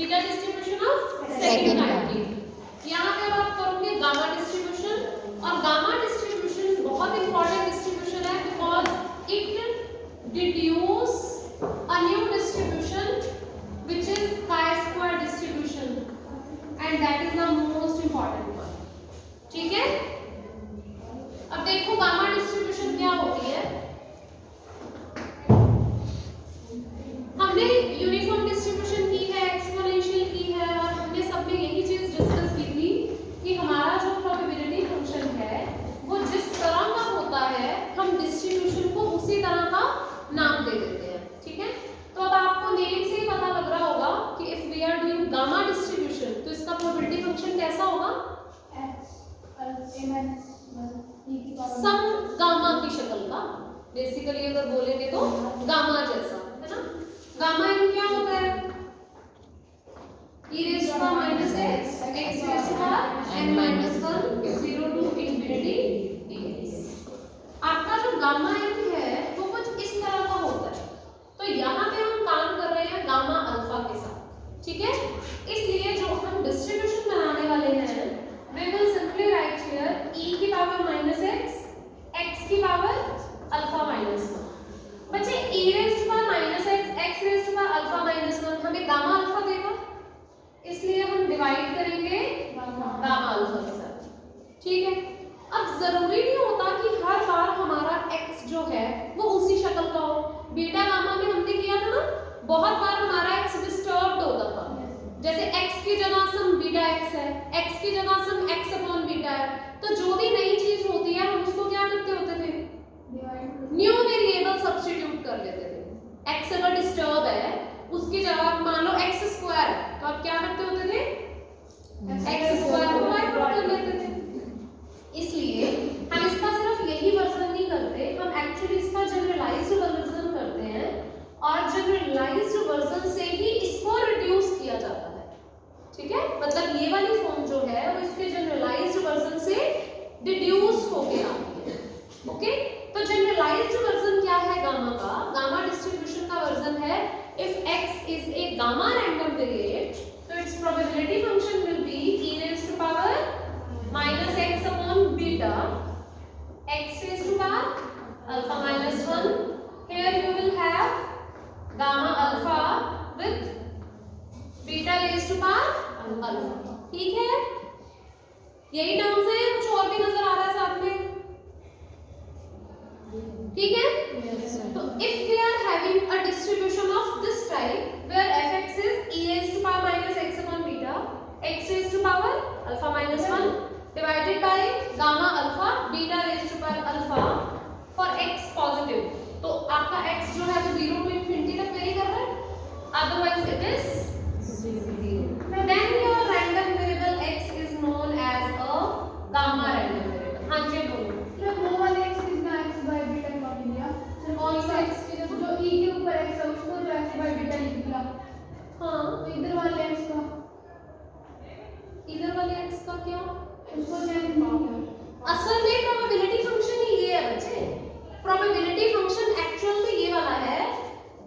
Beta distribution of second kind की। यहाँ पे बात करोगे गामा डिस्ट्रीब्यूशन, और गामा डिस्ट्रीब्यूशन बहुत इंपॉर्टेंट डिस्ट्रीब्यूशन है because it deduce a new distribution which is chi-square distribution and that is the most important one. ठीक है, अब देखो गामा डिस्ट्रीब्यूशन क्या होती है। हमने यूनिफॉर्म डिस्ट्रीब्यूशन की है, एक्सपोनेंशियल की है, और हमने सब में यही चीज डिस्कस की थी कि हमारा जो प्रोबेबिलिटी फंक्शन है वो जिस तरह का होता है हम डिस्ट्रीब्यूशन को उसी तरह का नाम दे देते हैं। ठीक है, तो अब आपको नेम से ही पता लग रहा होगा कि if we are doing gamma distribution तो इसका प्रोबेबिलिटी फंक्शन कैसा होगा, सम गामा की शक्ल का। बेसिकली अगर बोलेंगे तो गामा जैसा, है ना। गामा इन क्या होता है, e raised to power minus x, x raised to power n minus 1, 0 to infinity dx। आपका जो गामा n है वो कुछ इस तरह का होता है। तो यहाँ पे हम काम कर रहे हैं गामा अल्फा के साथ। ठीक है, इसलिए जो हम डिस्ट्रीब्यूशन बनाने वाले हैं we will simply write here e की पावर माइनस x की पावर अल्फा माइनस 1। बच्चे e raised to power minus x raised to power alpha minus 1 हमें गामा अल्फा देगा, इसलिए हम डिवाइड करेंगे गामा अल्फा के साथ। ठीक है, अब जरूरी नहीं होता कि हर बार हमारा x जो है वो उसी शक्ल का हो। बीटा गामा में हमने किया था ना, बहुत बार हमारा x डिस्टर्ब्ड होता था। जैसे x की जगह सम बीटा x है, x की जगह सम x अपॉन बीटा है, तो जो भी नई चीज होती है हम उसको क्या करते होते थे, न्यू वेरिएबल सब्स्टिट्यूट कर लेते थे। x अगर डिस्टर्ब है उसकी जगह मान लो x स्क्वायर है तो आप क्या करते होते थे, x स्क्वायर को बाय कर लेते थे। इसलिए हम इसका सिर्फ यही वर्जन नहीं करते, हम एक्चुअली इसका जनरलाइज्ड वर्जन करते हैं, और जनरलाइज्ड वर्जन से ही इसको रिड्यूस किया जाता है। ठीक है, मतलब ये वाली फॉर्म जो है वो इसके जनरलाइज्ड वर्जन से डिड्यूस होके आती है। ओके, तो जनरलाइज्ड वर्जन क्या है गामा का, गामा डिस्ट्रीब्यूशन का वर्जन है if x is a gamma random variate तो its probability function will be e raised to power minus x upon beta x raised to power alpha minus 1। Here you will have gamma alpha with beta raised to power alpha। ठीक है, यही terms है, कुछ और भी नजर आ रहा है साथ में। ठीक है, तो if we are having a distribution of this type where fx is e raised to power minus x upon beta x raised to power alpha minus 1 divided by gamma alpha beta raised to power alpha for x positive, तो आपका x जो है वो 0 to infinity तक very कर रहा है, otherwise it is 0। then your random variable x is known as a gamma random variable। हाँ जी बोलो, वो वाले x कितना x by beta का लिया, कौन सा x की जो e के ऊपर x है उसको जो x by beta लिख दिया। हाँ, तो इधर वाले x का, इधर वाले x का क्या, उसको चेंज नहीं किया। असल में प्रोबेबिलिटी फंक्शन ही ये है बच्चे। प्रोबेबिलिटी फंक्शन एक्चुअल में ये वाला है,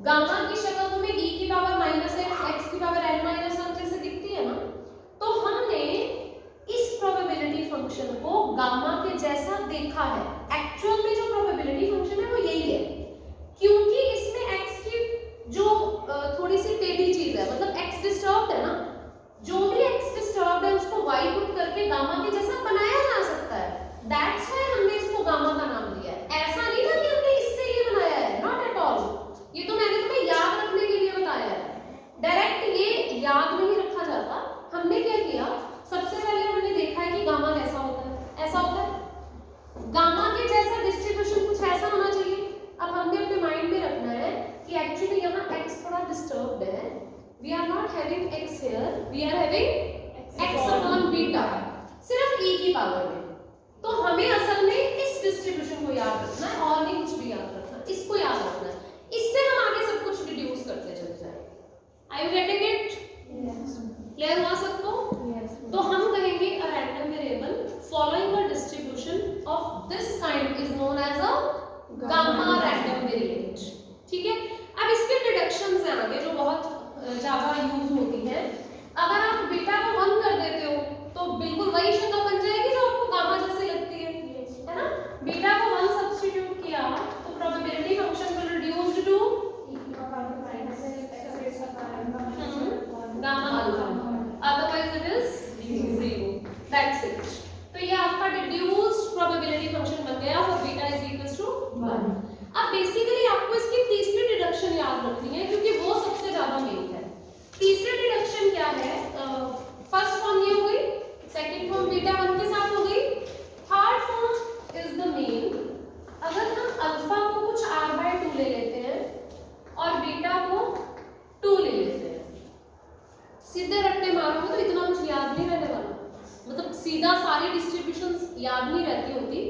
गामा की शक्ल तुम्हें e की पावर माइनस x की पावर n माइनस 1 जैसे दिखती है ना, तो हमने इस प्रोबेबिलिटी फंक्शन को गामा के जैसा देखा है। एक्चुअल में जो प्रोबेबिलिटी फंक्शन है वो यही है, क्योंकि इसमें x की जो थोड़ी सी टेढ़ी चीज है, मतलब x डिस्टर्ब्ड है ना, जो भी x डिस्टर्ब्ड है उसको y पुट करके गामा के जैसा बनाया जा सकता है। दैट्स व्हाई हमने इसको गामा का नाम दिया है। ऐसा नहीं था कि हमने इससे ये बनाया है, नॉट एट ऑल। ये तो मैंने तुम्हें याद रखने के लिए बताया है, डायरेक्ट ये याद नहीं रखा जाता। हमने क्या किया, सबसे पहले हमने देखा है कि गामा कैसा होता है, ऐसा होता है, गामा के जैसा डिस्ट्रीब्यूशन कुछ ऐसा होना चाहिए। अब हमने अपने माइंड में रखना है कि एक्चुअली यहाँ x थोड़ा डिस्टर्ब्ड है, we are not having x here, we are having x upon beta, सिर्फ e की पावर में। तो हमें असल में इस डिस्ट्रीब्यूशन को याद रखना है और नहीं कुछ भी याद रखना, इसको याद रखना है, इससे हम आगे सब कुछ डिड्यूस करते चले जाएं। Are you getting it? Clear हुआ सबको? तो हम कहेंगे a random variable following a distribution of this kind is known as a gamma random variant। ठीक है, अब इसके डिडक्शंस हैं आगे जो बहुत ज्यादा यूज होती हैं। अगर आप बीटा को 1 कर देते हो तो बिल्कुल वही शक्ल बन जाएगी जो आपको गामा जैसी लगती है ना। बीटा को 1 सब्स्टिट्यूट किया तो probability function will reduce to gamma alpha, otherwise it is 0। That's it. तो ये आपका डिड्यूस्ड प्रोबेबिलिटी फंक्शन बन गया for beta is equal to 1। अब बेसिकली आपको इसकी तीसरी डिडक्शन याद रखनी है क्योंकि वो सबसे ज्यादा मेन है। तीसरी डिडक्शन क्या है? फर्स्ट फॉर्म ये हो गई, सेकंड फॉर्म बीटा 1 के साथ हो गई, third form is the main. अगर हम अल्फा को कुछ r/2 ले लेते हैं और बीटा को 2 ले लेते हैं, सीधे रट्टे मारोगे तो इतना कुछ याद नहीं रहने वाला, मतलब सीधा सारी डिस्ट्रीब्यूशंस याद नहीं रहती होती,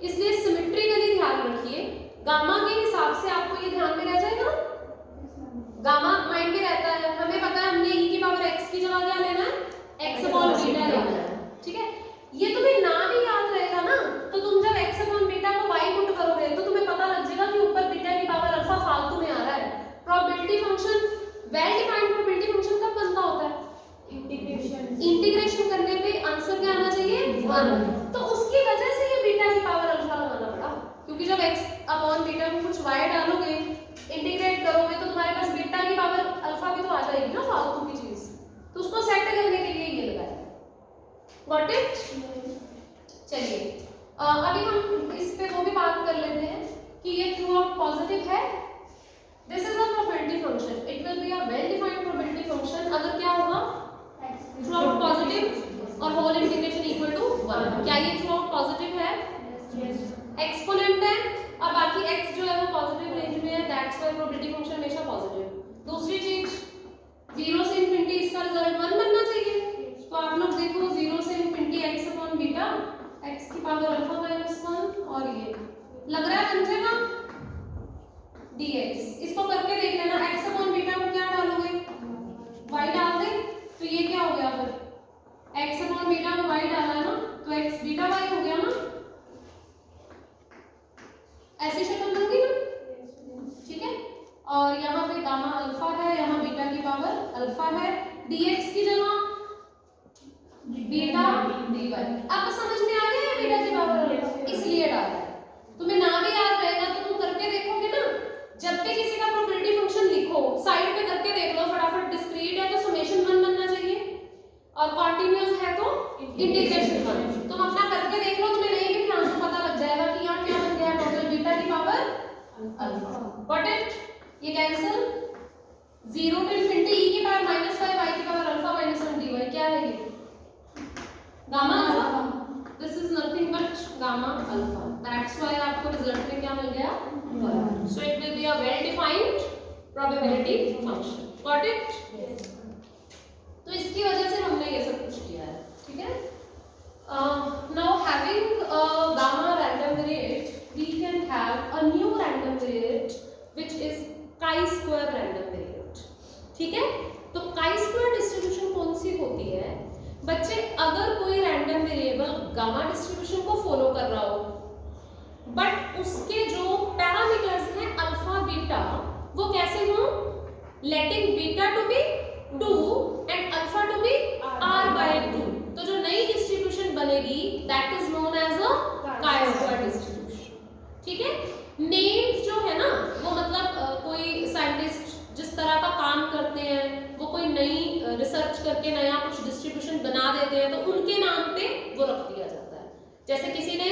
इसलिए सिमेट्रिकली ध्यान रखिए। गामा के हिसाब से आपको ये ध्यान में रह जाएगा, गामा माइंड में रहता है, हमें पता है हमने e की पावर x की जगह क्या लेना है, x अपॉन बीटा लेना है, ठीक है। ये तुम्हें नाम ही याद रहेगा ना, तो तुम जब x अपॉन बीटा को y पुट करोगे तो तुम्हें पता लग जाएगा कि ऊपर बीटा की पावर अल्फा फालतू में आ रहा है। Probability function, well defined probability function कब बनता होता है? इंटीग्रेशन करने पे आंसर क्या आना चाहिए? 1। तो उसकी वजह से ये बीटा की पावर अल्फा लगाना पड़ा, क्योंकि जब x अपॉन बीटा को कुछ y डालोगे, इंटीग्रेट करोगे तो तुम्हारे पास बीटा की पावर अल्फा भी तो आ जाएगी ना, फालतू की चीज, तो उसको सेट करने के लिए ये लगाया। Got it? चलिए अभी हम इस पे वो भी बात कर लेते हैं कि ये थ्रू आउट पॉजिटिव है। This is a probability function, it will be a well defined probability function अगर क्या होगा, थ्रू आउट पॉजिटिव और होल इंटीग्रेशन इक्वल टू 1। क्या ये थ्रू आउट पॉजिटिव है? एक्सपोनेंट है और बाकी x जो है वो पॉजिटिव रेंज में है, दैट्स व्हाई प्रोबेबिलिटी फंक्शन हमेशा पॉजिटिव। दूसरी चीज 0 से इंफिनिटी इसका रिजल्ट 1 बनना चाहिए, तो आप लोग देखो 0 से infinity x upon beta, x की पावर अल्फा माइनस 1 और ये लग रहा है बन जाएगा dx। इसको करके देख लेना, x अपॉन बीटा को क्या डालोगे, y डाल दे, तो ये क्या हो गया फिर, x अपॉन बीटा को y डाला है ना, तो x बीटा y हो गया ना, ऐसी शक्ल बन गई ना, ठीक है। और यहाँ पे गामा अल्फा है, यहाँ बीटा की पावर अल्फा है, dx की जगह बीटा dy। अब समझ में आ गया है बीटा की पावर अल्फा इसलिए डाला है। तुम्हें नाम ही याद रहेगा तो तुम करके देखोगे ना, जब भी किसी का प्रोबेबिलिटी फंक्शन लिखो साइड पे करके देख लो फटाफट। डिस्क्रीट है तो समेशन 1 बनना चाहिए और कॉन्टिन्यूअस है तो इंटीग्रेशन 1। तुम अपना करके देख लो, तुम्हें नहीं भी ध्यान से पता लग जाएगा कि यहाँ क्या बन गया, टोटल बीटा की पावर अल्फा। Got it? ये कैंसिल, 0 टू इंफिनिटी e की पावर -5 y की पावर अल्फा माइनस 1 dy क्या है ये, gamma alpha. This is nothing but gamma alpha, that's why आपको रिजल्ट में क्या मिल गया, 1। So it will be a well defined probability function. Got it? तो इसकी वजह से हमने ये सब कुछ किया है, ठीक है। Now having a gamma random variate, we can have a new random variate which is chi-square random variate, ठीक है। तो chi-square डिस्ट्रीब्यूशन कौन सी होती है बच्चे, अगर कोई रैंडम वेरिएबल गामा डिस्ट्रीब्यूशन को फॉलो कर रहा हो बट उसके जो पैरामीटर्स हैं अल्फा बीटा वो कैसे हो, letting beta to be 2 and alpha to be r/2, तो जो नई डिस्ट्रीब्यूशन बनेगी that is known as a chi-square distribution, ठीक है। नेम्स जो है ना वो मतलब कोई साइंटिस्ट जिस तरह का काम करते हैं वो कोई नई रिसर्च करके नया कुछ डिस्ट्रीब्यूशन बना देते हैं तो उनके नाम पे वो रख दिया जाता है। जैसे किसी ने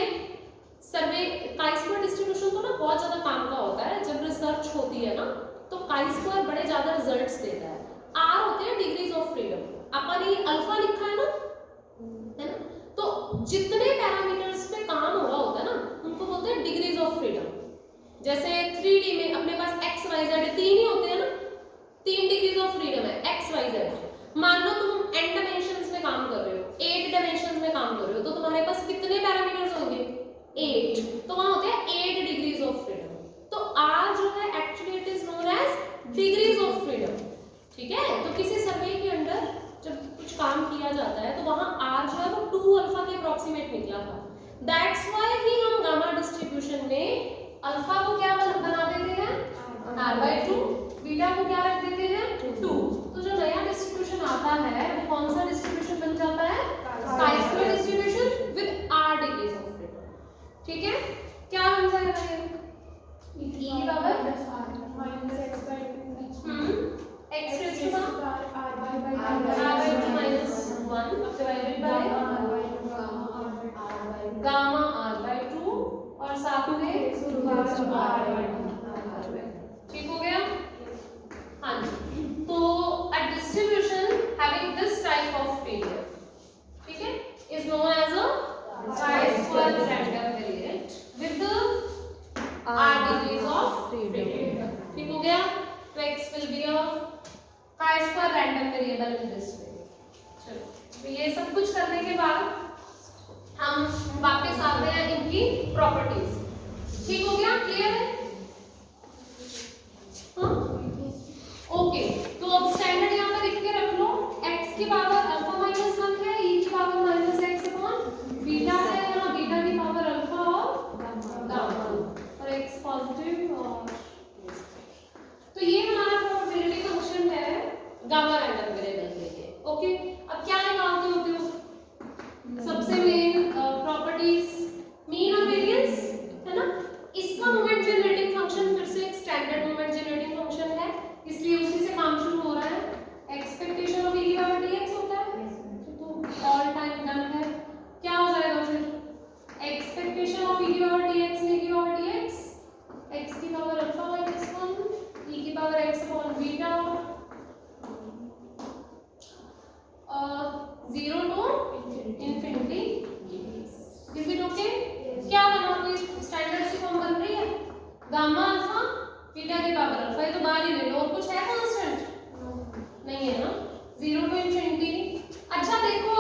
सर्वे, chi-square डिस्ट्रीब्यूशन तो ना बहुत ज्यादा काम का होता है, जब रिसर्च होती है ना तो chi-square बड़े ज्यादा रिजल्ट्स देता है। r होते हैं डिग्रीज ऑफ फ्रीडम, अपन ये अल्फा लिखा है ना, तो जितने पैरामीटर्स पे काम हो रहा होता है ना उनको बोलते हैं डिग्रीज ऑफ फ्रीडम। जैसे 3D में अपने पास x y z 3 ही होते हैं ना, 3 डिग्रीज ऑफ फ्रीडम है x y z। मान लो तुम n डायमेंशंस में काम कर रहे हो, 8 डायमेंशंस में काम कर रहे हो, तो तुम्हारे पास कितने पैरामीटर्स होंगे, 8, तो वहां होते हैं 8 डिग्रीज ऑफ फ्रीडम। तो r जो है actually it is known as degrees of freedom, ठीक है। तो किसी सर्वे के अंदर जब कुछ काम किया जाता है तो वहां r जो है वो 2 अल्फा के अप्रोक्सीमेट निकला था, दैट्स व्हाई ही हम गामा डिस्ट्रीब्यूशन में अल्फा को क्या बना देते हैं r/2, बीटा को क्या रख देते हैं 2। तो जो नया डिस्ट्रीब्यूशन आता है वो कौन ठीक हो गया? तो x will be a chi-square random variable in this way. चलो, तो ये सब कुछ करने के बाद हम वापस आते हैं इनकी प्रॉपर्टीज। ठीक हो गया? क्लियर है? हाँ, ओके। तो अब स्टैंडर्ड यहाँ पर लिख के रख लो, x की पावर अल्फा माइनस 1 है, e की power minus x upon beta है, यहाँ बीटा की पावर अल्फा और गामा, और x पॉजिटिव। और तो ये हमारा प्रोबेबिलिटी फंक्शन है गामा रैंडम वेरिएबल के लिए। ओके, अब क्या निकालते होते हो? सबसे मेन प्रॉपर्टीज मीन और वेरिएंस, है ना? इसका मोमेंट जनरेटिंग फंक्शन फिर से एक स्टैंडर्ड मोमेंट जनरेटिंग फंक्शन है, इसलिए उसी से काम शुरू हो रहा है। एक्सपेक्टेशन ऑफ e की पावर dx होता है, तो ऑल टाइम डन है। क्या हो जाएगा फिर? एक्सपेक्टेशन ऑफ e की पावर dx e की पावर dx, x की पावर अल्फा माइनस 1 e की power x upon beta, 0 to infinity. Is it okay? क्या बना? कोई स्टैंडर्ड सी फॉर्म बन रही है? गामा अल्फा बीटा की पावर अल्फा, ये तो बाहर ही ले लो, और कुछ है कांस्टेंट? नहीं है ना? 0 टू इंफिनिटी। अच्छा देखो,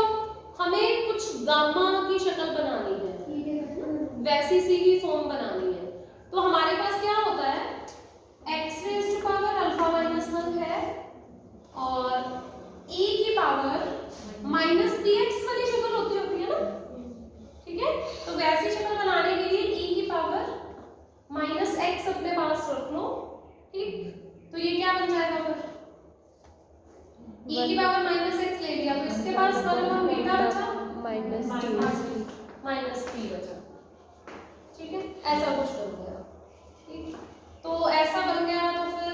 हमें कुछ गामा की शक्ल बनानी है, वैसी सी की फॉर्म बनानी है, तो हमारे पास क्या होता है? x raise to power alpha minus 1 है और e की पावर माइनस px वाली शक्ल होती है ना? ठीक है, तो वैसी शक्ल बनाने के लिए e की पावर माइनस x अपने पास रख लो। ठीक, तो ये क्या बन जाएगा फिर? e की पावर माइनस x ले लिया, तो इसके पास वाला बीटा बचा माइनस p बचा। ठीक है, ऐसा कुछ बन गया। ठीक, तो ऐसा बन गया, तो फिर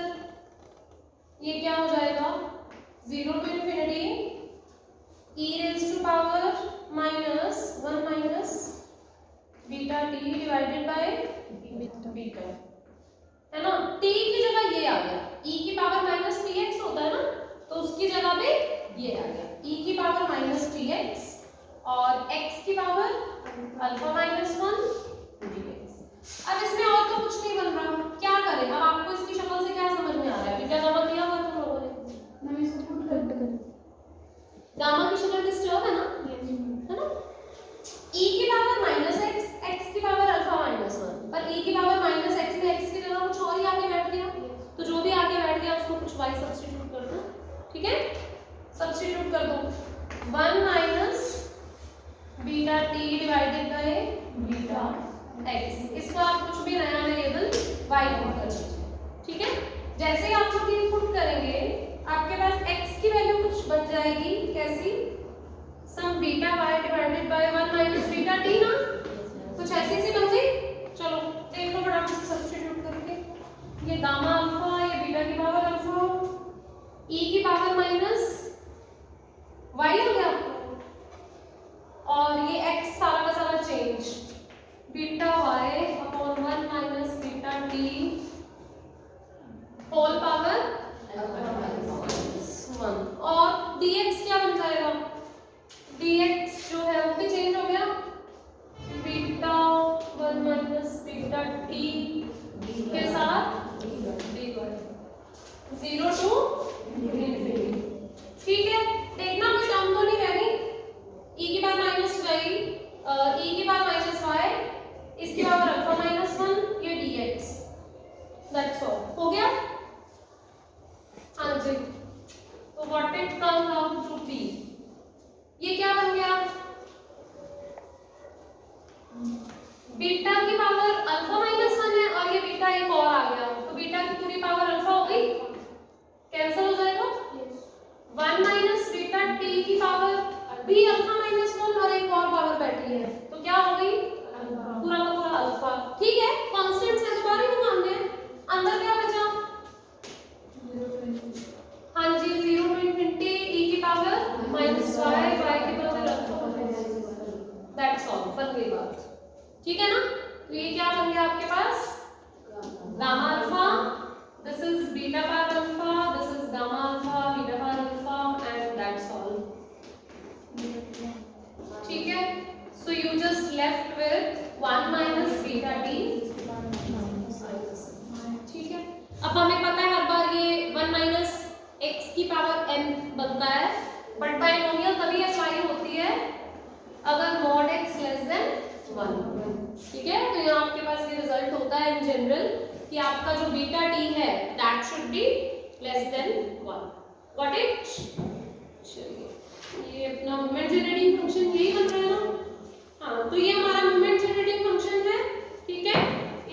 ये क्या हो जाएगा? 0 to infinity e raise to power minus 1 minus beta t divided by beta, है ना? t की जगह ये आ गया, e की पावर माइनस px होता है ना, तो उसकी जगह पे ये आ गया e की पावर माइनस px और x की पावर अल्फा माइनस 1 dx। अब इसमें और तो कुछ नहीं बन रहा, क्या करें? अब आपको इसकी शक्ल से क्या समझ में आ रहा है? बीटा गामा किया हुआ तुम लोगों ने, गामा की शक्ल डिस्टर्ब है ना, है ना? e की पावर माइनस x, x की पावर अल्फा माइनस 1, पर e की पावर माइनस x में x की जगह कुछ और ही आके बैठ गया, तो जो भी आके बैठ गया उसको कुछ y सब्स्टिट्यूट कर दो। ठीक है, सब्स्टिट्यूट कर दो 1 minus beta t divided by beta x, इसको आप कुछ भी नया वेरिएबल y पुट कर दीजिए। ठीक है, जैसे ही आप लोग इनपुट करेंगे आपके पास x की वैल्यू कुछ बन जाएगी, कैसी? Some beta y divided by 1 minus beta t ना, कुछ ऐसी सी बन गई। चलो देख लो फटाफट से सब्स्टिट्यूट करके, ये गामा अल्फा, ये बीटा की पावर अल्फा, e की पावर माइनस y हो गया, और ये x सारा का सारा change, beta y upon 1 minus beta t whole power 1, और dx क्या बन जाएगा? dx जो है वो भी चेंज हो गया, बीटा 1 माइनस बीटा t के साथ dy 0 टू इंफिनिटी। ठीक है, देखना कोई टर्म तो नहीं रह गई, e की पावर माइनस y, e की पावर माइनस y, इसकी पावर अल्फा माइनस 1, ये dx, दैट्स ऑल। हो गया? हाँ जी, तो what it comes out to be, ये क्या बन गया? बीटा की पावर अल्फा माइनस 1 है और ये बीटा एक और आ गया, तो बीटा की पूरी पावर अल्फा हो गई, कैंसिल हो जाएगा। 1 माइनस बीटा t की पावर भी अल्फा माइनस 1 और एक और पावर बैठी है, तो क्या हो गई? पूरा का पूरा अल्फा। ठीक है, कांस्टेंट्स है, दोबारा ही मानते हैं। अंदर क्या बचा? हाँ जी, 0 टू इंफिनिटी e की पावर माइनस y, y की पावर अल्फा, दैट्स ऑल, बन गई बात। ठीक है ना? तो ये क्या बन गया आपके पास? Gamma alpha, this is beta power alpha, this is gamma alpha, beta power alpha, and that's all. ठीक है, so you just left with 1 minus beta t। ठीक है, अब अब हमें पता है हर बार ये 1 माइनस एक्स की पावर n बनता है, बट बाइनोमियल तभी अप्लाई होती है अगर मॉड x लेस देन 1। ठीक है, तो यहाँ आपके पास ये रिजल्ट होता है इन जनरल कि आपका जो बीटा t है that should be less than 1। Got it? चलिए, ये अपना मोमेंट जनरेटिंग फंक्शन यही बन रहा है ना। हाँ, तो ये हमारा मोमेंट जनरेटिंग फंक्शन है। ठीक है,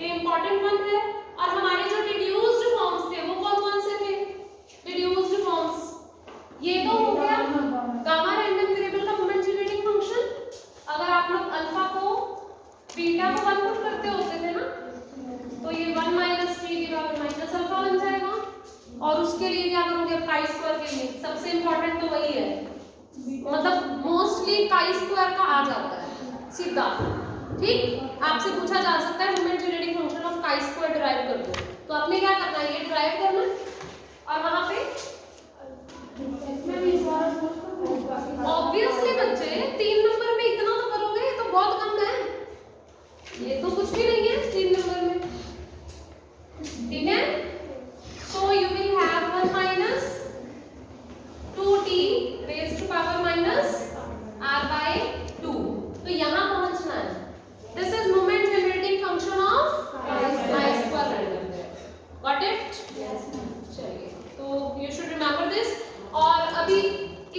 ये इंपॉर्टेंट वन है। और हमारे जो डिड्यूस्ड फॉर्म्स थे वो कौन कौन से थे? डिड्यूस्ड फॉर्म्स ये तो हो गया गामा रैंडम वेरिएबल का मोमेंट जनरेटिंग फंक्शन। अगर आप लोग अल्फा को बीटा को 1 पुट करते होते थे ना, तो ये 1 माइनस टी की पावर माइनस अल्फा बन जाएगा। और उसके लिए क्या करोगे? काई स्क्वायर के लिए सबसे इंपॉर्टेंट तो वही है, मतलब मोस्टली काई स्क्वायर का आ जाता है सीधा। ठीक, आपसे पूछा जा सकता है moment generating function of chi square derive कर दो, तो आपने क्या करना है? ये डिराइव करना और वहां पे ऑब्वियसली बच्चे 3 नंबर में इतना तो करोगे, ये तो बहुत कम है, ये तो कुछ भी नहीं है 3 नंबर में। ठीक है, so you will have 1 minus 2t raised to power minus r by 2। तो यहाँ पहुंचना है। This is moment generating function of chi square random। Got it? Yes, चलिए, तो you should remember this। और अभी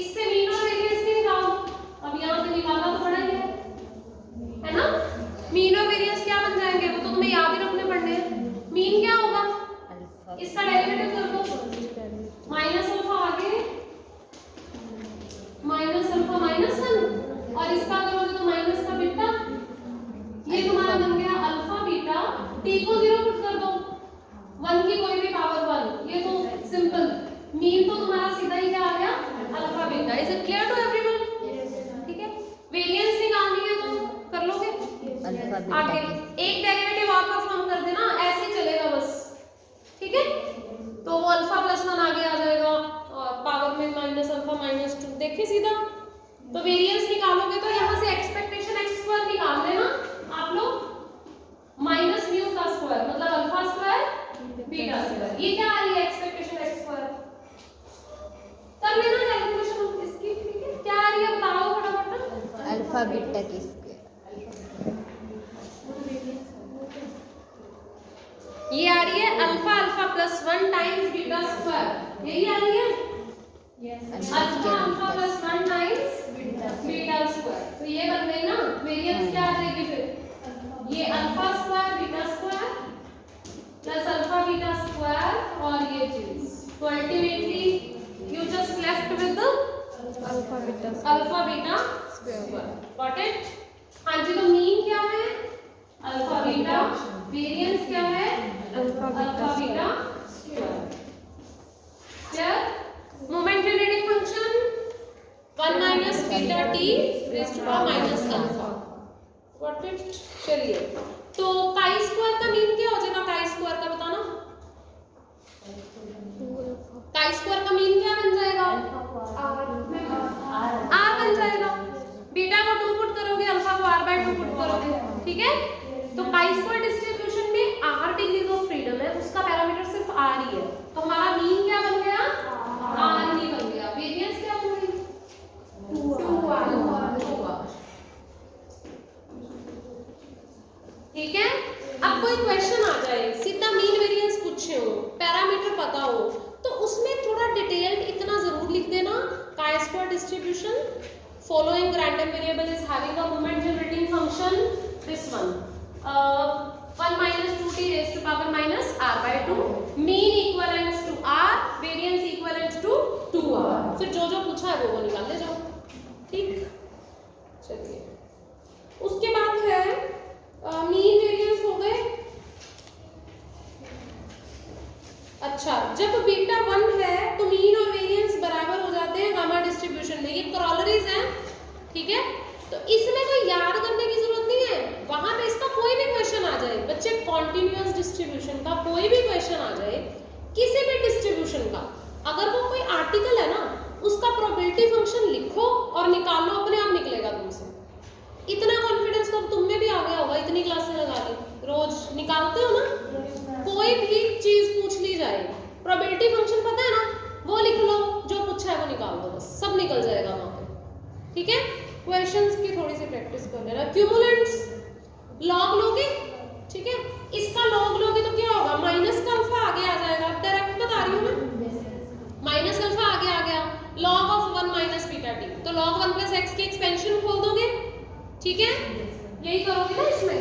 इससे मीन और वेरियंस नहीं निकालो, अब यहाँ पे निकालना तो पड़ा ही है ना। मीन और वेरियंस क्या बन जाएंगे वो तो तुम्हें याद ही रखने पड़ने हैं। मीन क्या होगा? इसका डेरिवेटिव कर दो, माइनस अल्फा आगे माइनस अल्फा माइनस 1, और इसका करोगे तो माइनस का बीटा। ये तुम्हारा बन गया अल्फा बीटा। t को 0 पुट कर दो, 1 की कोई भी पावर 1, ये तो सिंपल। मीन तो तुम्हारा सीधा ही क्या आ गया? Alpha beta. Is it clear to everyone? ठीक है, वेरिएंस निकालनी है तो कर लोगे। आगे एक डेरिवेटिव और परफॉर्म कर देना, ऐसे ही चलेगा बस। ठीक है, तो वो अल्फा प्लस 1 आगे आ जाएगा और पावर में माइनस अल्फा माइनस 2। देखिए सीधा, तो वेरिएंस निकालोगे तो यहाँ से एक्सपेक्टेशन x स्क्वायर निकाल लेना आप लोग, माइनस म्यू का स्क्वायर मतलब अल्फा स्क्वायर बीटा स्क्वायर। ये क्या आ रही है? Expectation x square. कर लेना कैलकुलेशन इसकी। ठीक है, क्या आ रही है बताओ फटाफट। अल्फा बीटा की स्क्वायर, ये आ रही है alpha alpha plus 1 times beta square, यही आ रही है। Alpha alpha plus 1 times beta square, तो ये बन गई ना वेरिएंस। क्या आ जाएगी फिर? ये alpha square beta square plus alpha beta square और ये चीज, तो ultimately you just left with alpha beta square. Got it? हाँ जी, तो मीन क्या है? Alpha beta. वेरिएंस क्या है? Alpha beta square. Clear? Moment generating function 1 minus beta t raised to power minus alpha. Got it? चलिए, तो chi square का मीन क्या हो जाएगा? काई स्क्वायर का बताना। काई स्क्वायर का मीन क्या बन जाएगा? r बन जाएगा। बीटा को 2 पुट करोगे, अल्फा को r by 2 पुट करोगे। ठीक है, तो काई स्क्वायर डिस्ट्रीब्यूशन में r डिग्रीज ऑफ फ्रीडम है, उसका पैरामीटर सिर्फ r ही है, तो हमारा मीन क्या बन गया? r ही बन गया। वेरिएंस क्या बन गई? 2r। ठीक है, अब कोई क्वेश्चन आ जाए, सीधा मीन वेरिएंस पूछे हो, पैरामीटर पता हो, तो उसमें थोड़ा डिटेल्ड इतना जरूर लिख देना, chi square distribution following random variable is having a moment generating function, this one 1 minus 2t raised to power minus r by 2, mean equivalent to r, variance equivalent to 2r। फिर जो जो पूछा है वो निकाल ले जाओ। ठीक, चलिए, उसके बाद है मीन वेरिएंस हो गए। अच्छा, जब बीटा 1 है तो मीन और वेरिएंस बराबर हो जाते हैं गामा डिस्ट्रीब्यूशन में, ये कॉरोलरीज हैं। ठीक है, तो इसमें कोई याद करने की जरूरत नहीं है, वहां पे इसका कोई भी क्वेश्चन आ जाए बच्चे, कॉन्टिन्यूअस डिस्ट्रीब्यूशन का कोई भी क्वेश्चन आ जाए, किसी भी डिस्ट्रीब्यूशन का, अगर वो कोई आर्टिकल है ना, उसका प्रोबेबिलिटी फंक्शन लिखो और निकालो, अपने आप निकलेगा तुमसे। इतना कॉन्फिडेंस तो तुम में भी आ गया होगा, इतनी क्लासें लगा ली, रोज निकालते हो ना, कोई भी चीज पूछ ली जाए, प्रोबेबिलिटी फंक्शन पता है ना, वो लिख लो, जो पूछा है वो निकाल दो, बस सब निकल जाएगा वहां पे। ठीक है, क्वेश्चंस की थोड़ी सी प्रैक्टिस कर लेना। क्यूमुलेंट्स लॉग लोगे, ठीक है, इसका लॉग लोगे तो क्या होगा, माइनस का अल्फा आगे आ जाएगा, डायरेक्ट बता रही हूँ मैं, माइनस अल्फा आगे आ गया, log of 1 minus beta T, तो लॉग 1 प्लस एक्स की एक्सपेंशन खोल दोगे, ठीक है, यही करोगे ना इसमें,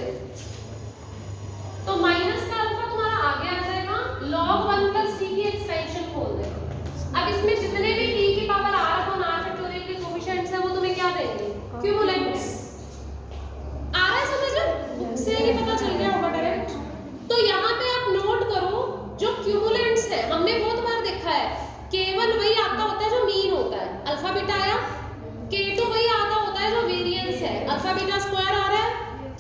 तो माइनस का अल्फा तुम्हारा आगे आ जाएगा, log 1 प्लस t की एक्सपेंशन खोल देगा। अब इसमें जितने भी t की पावर r और r फैक्टोरियल के कोएफिशिएंट्स हैं वो तुम्हें क्या देंगे, क्यूमुलेंट्स। आ रहा है समझ, बुक से ही पता चल गया होगा डायरेक्ट। तो यहाँ पे आप नोट करो, जो क्यूमुलेंट्स है हमने बहुत बार देखा है, केवल वही आता होता है जो मीन होता है, अल्फा बीटा आया, k2 वही आता होता है जो वेरिएंस है, अल्फा बीटा स्क्वायर आ रहा है,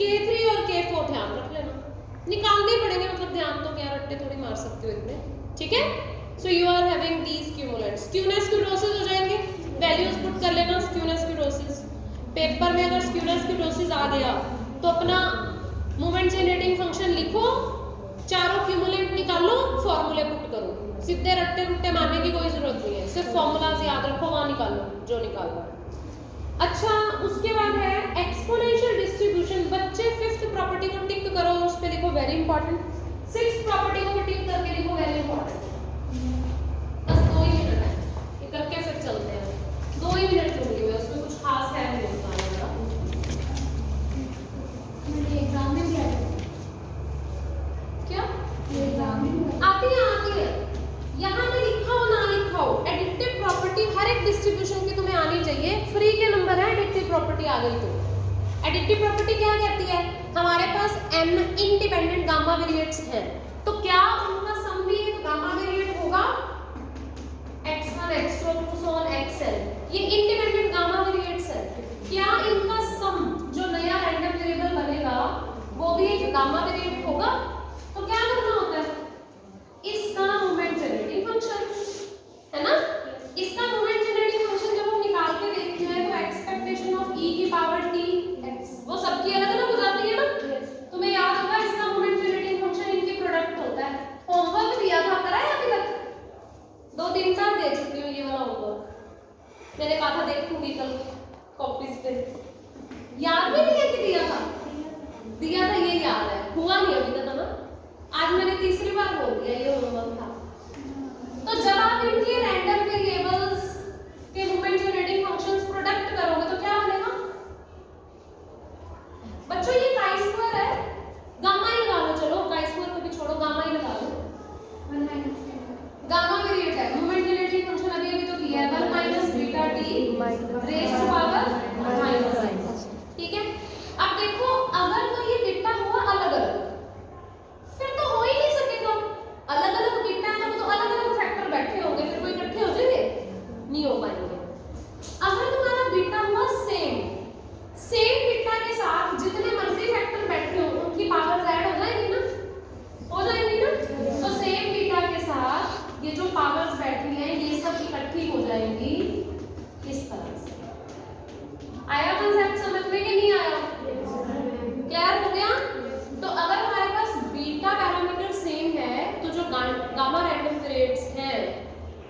k3 और k4 ध्यान रख लेना, निकालने पड़ेंगे, मतलब ध्यान तो क्या रट्टे थोड़ी मार सकते हो इतने, ठीक है। So you are having these cumulants, skewness kurtosis हो जाएंगे, वैल्यूज पुट कर लेना, स्क्यूनेस क्यूटोसिस, पेपर में अगर स्क्यूनेस क्यूटोसिस आ गया तो अपना मोमेंट जनरेटिंग फंक्शन लिखो, चारों क्यूमुलेंट निकालो, फॉर्मूले पुट करो, सीधे रट्टे रुट्टे मारने की कोई जरूरत नहीं है, सिर्फ फॉर्मूलाज याद रखो, वहां निकालो जो निकालना है। अच्छा, उसके बाद है एक्सपोनेंशियल डिस्ट्रीब्यूशन, बच्चे फिफ्थ प्रॉपर्टी को टिक करो, उस पे लिखो वेरी इंपॉर्टेंट, सिक्स्थ प्रॉपर्टी को टिक करके लिखो वेरी इंपॉर्टेंट। बस 2 ही मिनट है, ये करके फिर चलते हैं, 2 ही मिनट लूंगी मैं, उसमें कुछ खास है नहीं होता है। मेरे एग्जाम में भी आया क्या ये एग्जाम में आती है, यहाँ पे लिखा हो ना लिखा हो, एडिटिव प्रॉपर्टी हर एक डिस्ट्रीब्यूशन की तुम्हें आनी चाहिए, फ्री के नंबर है, एडिटिव प्रॉपर्टी आ गई तो। एडिटिव प्रॉपर्टी क्या कहती है, हमारे पास n इंडिपेंडेंट गामा वेरिएट्स हैं, तो क्या उनका सम भी एक गामा वेरिएट होगा, x1 x2 to so on xn, ये इंडिपेंडेंट गामा वेरिएट्स है, क्या इनका सम जो नया रैंडम वेरिएबल बनेगा वो भी एक गामा वेरिएट होगा, तो क्या करना होता है, इसका मोमेंट जनरेटिंग फंक्शन है ना, इसका मोमेंट जनरेटिंग फंक्शन जब हम निकाल के देखते हैं तो एक्सपेक्टेशन ऑफ e की पावर t x वो सबकी अलग अलग हो जाती है ना, तुम्हें याद होगा इसका मोमेंट जनरेटिंग फंक्शन इनके प्रोडक्ट होता है, होमवर्क दिया था, कराया अभी तक, 2-3 बार दे चुकी हूँ ये वाला होमवर्क, मैंने कहा था देखूंगी कल कॉपीज पे, याद भी नहीं है कि दिया था, ये याद है, हुआ नहीं अभी तक ना, आज मैंने तीसरी बार बोल दिया ये होमवर्क था। तो जब आप इनके रैंडम वेरिएबल्स के मोमेंट जनरेटिंग फंक्शंस प्रोडक्ट करोगे तो क्या बनेगा बच्चों, ये काई स्क्वायर है, गामा ही लगा लो, चलो काई स्क्वायर को भी छोड़ो, गामा ही लगा लो, 1 - गामा वेरिएट है, मोमेंट जनरेटिंग फंक्शन अभी तो दिया है 1 minus beta t raise to power minus, ठीक है। अब देखो अगर तो ये बीटा हुआ अलग अलग, फिर तो हो ही नहीं सकेगा, अलग अलग बीटा है तो अलग अलग फैक्टर बैठे होंगे, फिर कोई इकट्ठे हो जाएंगे, नहीं हो पाएंगे। अगर तुम्हारा बीटा हुआ सेम बीटा के साथ जितने मर्जी फैक्टर बैठे हो उनकी पावर ऐड हो जाएगी ना, तो सेम बीटा के साथ ये जो पावर्स बैठी हैं ये सब इकट्ठी हो जाएंगी इस तरह से। आया कांसेप्ट समझ में कि नहीं आया, क्लियर हो गया। तो अगर हमारे पास बीटा पैरामीटर सेम है तो जो गामा रैंडम वेरिएट्स हैं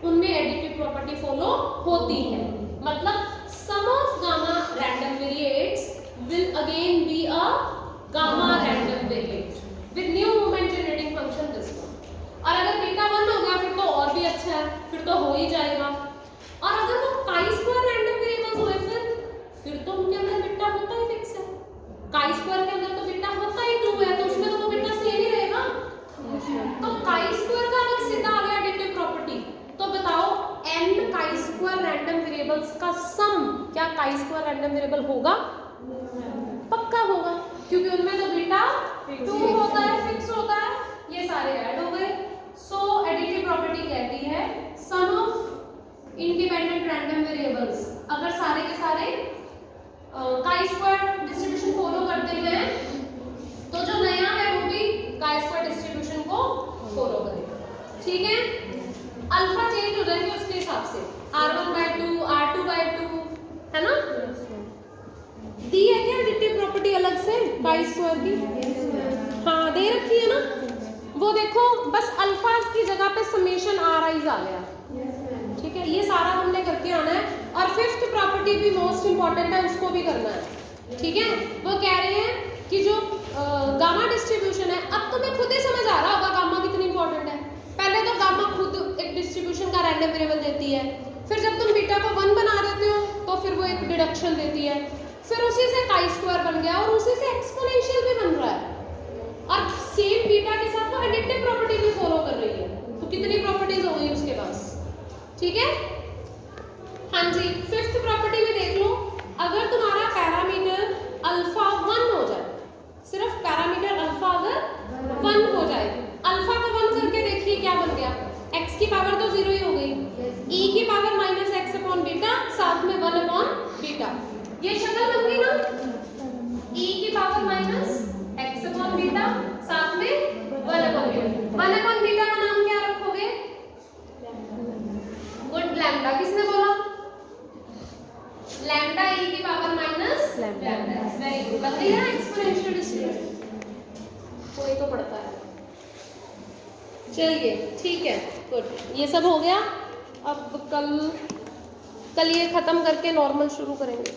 उनमें एडिटिव प्रॉपर्टी फॉलो होती है, मतलब sum of gamma random variates will again be a gamma random variate with new moment generating function this one. और अगर बीटा 1 हो गया फिर तो और भी अच्छा है, फिर तो हो ही जाएगा। और अगर वो काई स्क्वायर रैंडम वेरिएबल्स हुए फिर तो उनके अंदर बीटा होता ही फिक्स है, काई स्क्वायर के अंदर तो बीटा होता ही 2 है, तो उसमें तो वो बीटा सेम ही रहेगा। तो काई स्क्वायर का अगर सीधा आ गया एडिटिव प्रॉपर्टी तो बताओ n chi square random variables का सम क्या काई स्क्वायर रैंडम वेरिएबल होगा, पक्का होगा, क्योंकि उनमें तो बीटा 2 होता है, फिक्स होता है, ये सारे ऐड हो गए। सो एडिटिव प्रॉपर्टी कहती है सम ऑफ इंडिपेंडेंट रैंडम वेरिएबल्स अगर सारे के सारे काई स्क्वायर डिस्ट्रीब्यूशन फॉलो करते हैं तो जो नया है वो भी काई स्क्वायर डिस्ट्रीब्यूशन को फॉलो करेगा, ठीक है। अल्फा चेंज हो जाएंगे उसके हिसाब से, r1/2 r2/2 है ना, दी है क्या एडिटिव प्रॉपर्टी अलग से काई स्क्वायर की, हाँ दे रखी है ना, वो देखो बस अल्फाज की जगह पे समेशन आर आईज आ गया, ठीक है। ये सारा हमने करके आना है। और फिफ्थ प्रॉपर्टी भी मोस्ट इंपॉर्टेंट है, उसको भी करना है, ठीक है। वो कह रहे हैं कि जो गामा डिस्ट्रीब्यूशन है, अब तुम्हें खुद ही समझ आ रहा होगा गामा कितनी इंपॉर्टेंट है। पहले तो गामा खुद एक डिस्ट्रीब्यूशन का रैंडम वेरिएबल देती है, फिर जब तुम बीटा को 1 बना देते हो तो फिर वो एक डिडक्शन देती है, फिर उसी से काई स्क्वायर बन गया और उसी से एक्सपोनेंशियल भी बन रहा है। और सेम बीटा के साथ वो एडिटिव प्रॉपर्टी भी फॉलो कर रही है, तो कितनी प्रॉपर्टीज हो गई उसके पास, ठीक है। हाँ जी, फिफ्थ प्रॉपर्टी में देख लो, अगर तुम्हारा पैरामीटर अल्फा 1 हो जाए, सिर्फ पैरामीटर अल्फा अगर 1 हो जाए, अल्फा को 1 करके देखिए क्या बन गया, x की पावर तो 0 ही हो गई, e की power minus x upon beta साथ में 1 अपॉन बीटा, ये शक्ल बन गई ना, e की power minus x upon beta साथ में 1 अपॉन बीटा। 1 अपॉन बीटा का नाम क्या रखोगे? Good lambda. किसने बोला? लैम्डा e की power minus lambda. Very good, बन गई है एक्सपोनेंशियल डिस्ट्रीब्यूशन, कोई तो पढ़ता है। चलिए ठीक है, गुड, ये सब हो गया। अब कल ये खत्म करके नॉर्मल शुरू करेंगे।